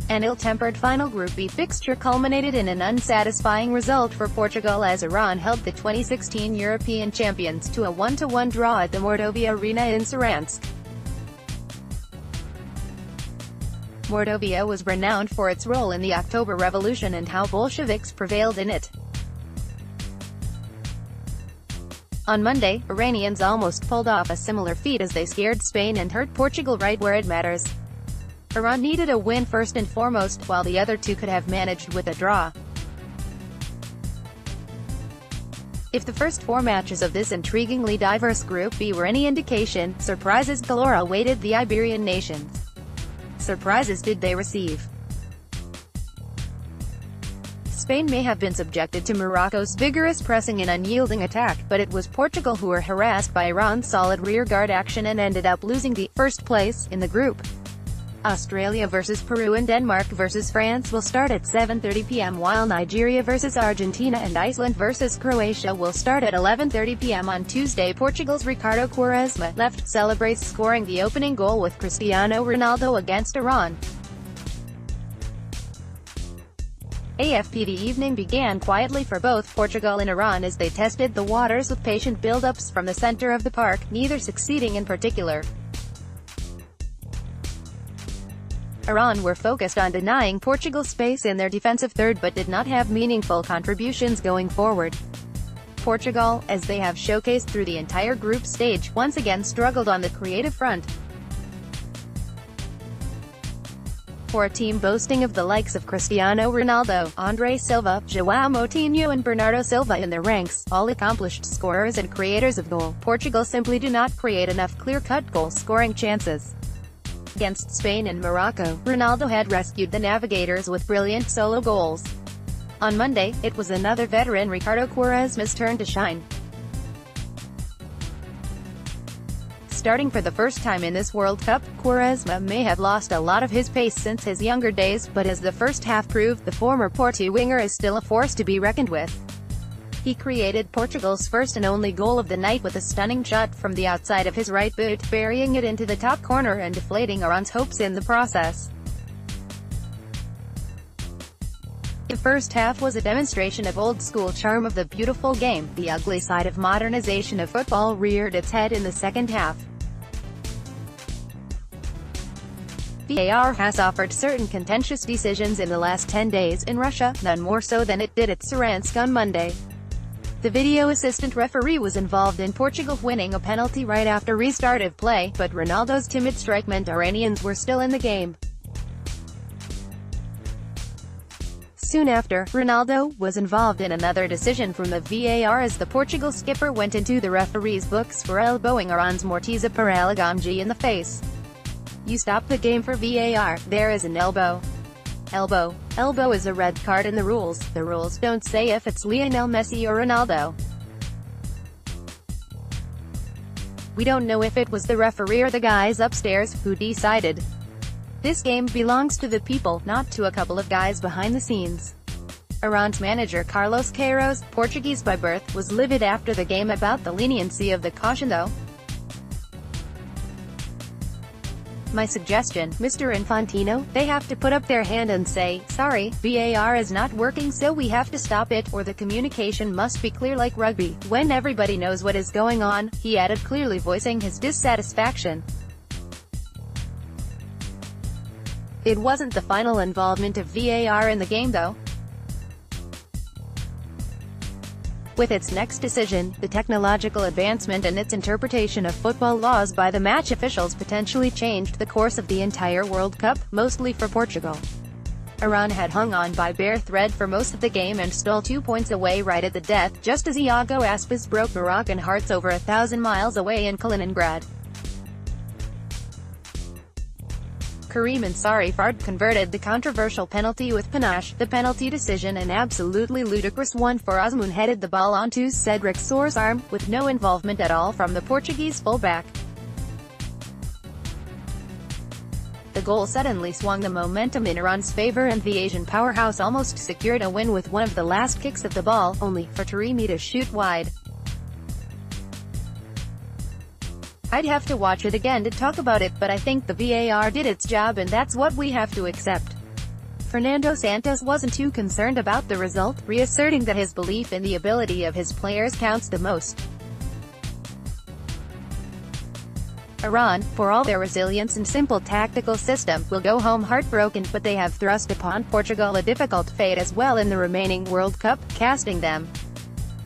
An ill-tempered final Group B fixture culminated in an unsatisfying result for Portugal as Iran held the 2016 European champions to a 1-1 draw at the Mordovia Arena in Saransk. Mordovia was renowned for its role in the October Revolution and how Bolsheviks prevailed in it. On Monday, Iranians almost pulled off a similar feat as they scared Spain and hurt Portugal right where it matters. Iran needed a win first and foremost, while the other two could have managed with a draw. If the first four matches of this intriguingly diverse Group B were any indication, surprises galore awaited the Iberian nations. Surprises did they receive. Spain may have been subjected to Morocco's vigorous pressing and unyielding attack, but it was Portugal who were harassed by Iran's solid rearguard action and ended up losing the first place in the group. Australia vs Peru and Denmark vs France will start at 7:30 p.m. while Nigeria vs Argentina and Iceland vs Croatia will start at 11:30 p.m. on Tuesday. Portugal's Ricardo Quaresma, left, celebrates scoring the opening goal with Cristiano Ronaldo against Iran. AFP. The evening began quietly for both Portugal and Iran as they tested the waters with patient build-ups from the center of the park, neither succeeding in particular. Iran were focused on denying Portugal space in their defensive third but did not have meaningful contributions going forward. Portugal, as they have showcased through the entire group stage, once again struggled on the creative front. For a team boasting of the likes of Cristiano Ronaldo, Andre Silva, João Moutinho and Bernardo Silva in their ranks, all accomplished scorers and creators of goal, Portugal simply do not create enough clear-cut goal-scoring chances. Against Spain and Morocco, Ronaldo had rescued the navigators with brilliant solo goals. On Monday, it was another veteran Ricardo Quaresma's turn to shine. Starting for the first time in this World Cup, Quaresma may have lost a lot of his pace since his younger days, but as the first half proved, the former Porto winger is still a force to be reckoned with. He created Portugal's first and only goal of the night with a stunning shot from the outside of his right boot, burying it into the top corner and deflating Iran's hopes in the process. The first half was a demonstration of old-school charm of the beautiful game. The ugly side of modernization of football reared its head in the second half. VAR has offered certain contentious decisions in the last 10 days in Russia, none more so than it did at Saransk on Monday. The video assistant referee was involved in Portugal winning a penalty right after restart of play, but Ronaldo's timid strike meant Iranians were still in the game. Soon after, Ronaldo was involved in another decision from the VAR as the Portugal skipper went into the referee's books for elbowing Iran's Morteza Paralagamji in the face. You stop the game for VAR, there is an elbow. Elbow is a red card in the rules. The rules don't say if it's Lionel Messi or Ronaldo. We don't know if it was the referee or the guys upstairs who decided. This game belongs to the people, not to a couple of guys behind the scenes. Iran's manager Carlos Queiroz, Portuguese by birth, was livid after the game about the leniency of the caution though. My suggestion, Mr. Infantino, they have to put up their hand and say, sorry, VAR is not working so we have to stop it, or the communication must be clear like rugby, when everybody knows what is going on, he added, clearly voicing his dissatisfaction. It wasn't the final involvement of VAR in the game though. With its next decision, the technological advancement and its interpretation of football laws by the match officials potentially changed the course of the entire World Cup, mostly for Portugal. Iran had hung on by bare thread for most of the game and stole 2 points away right at the death, just as Iago Aspas broke Moroccan hearts over 1,000 miles away in Kaliningrad. Karim Ansari Fard converted the controversial penalty with panache. The penalty decision, an absolutely ludicrous one for Osman, headed the ball onto Cedric Soares' arm, with no involvement at all from the Portuguese fullback. The goal suddenly swung the momentum in Iran's favor and the Asian powerhouse almost secured a win with one of the last kicks of the ball, only for Taremi to shoot wide. I'd have to watch it again to talk about it, but I think the VAR did its job and that's what we have to accept. Fernando Santos wasn't too concerned about the result, reasserting that his belief in the ability of his players counts the most. Iran, for all their resilience and simple tactical system, will go home heartbroken, but they have thrust upon Portugal a difficult fate as well in the remaining World Cup, casting them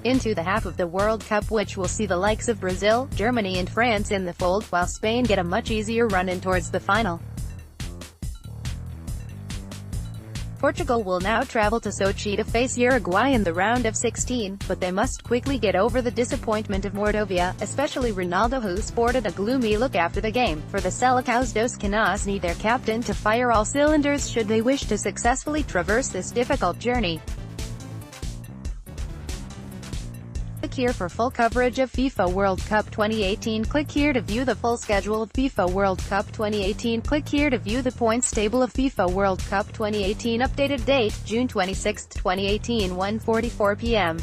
into the half of the World Cup, which will see the likes of Brazil, Germany and France in the fold, while Spain get a much easier run-in towards the final. Portugal will now travel to Sochi to face Uruguay in the round of 16, but they must quickly get over the disappointment of Mordovia, especially Ronaldo, who sported a gloomy look after the game. For the Seleções dos Canas need their captain to fire all cylinders should they wish to successfully traverse this difficult journey. Click here for full coverage of FIFA World Cup 2018. Click here to view the full schedule of FIFA World Cup 2018. Click here to view the points table of FIFA World Cup 2018. Updated date, June 26, 2018, 1:44 p.m.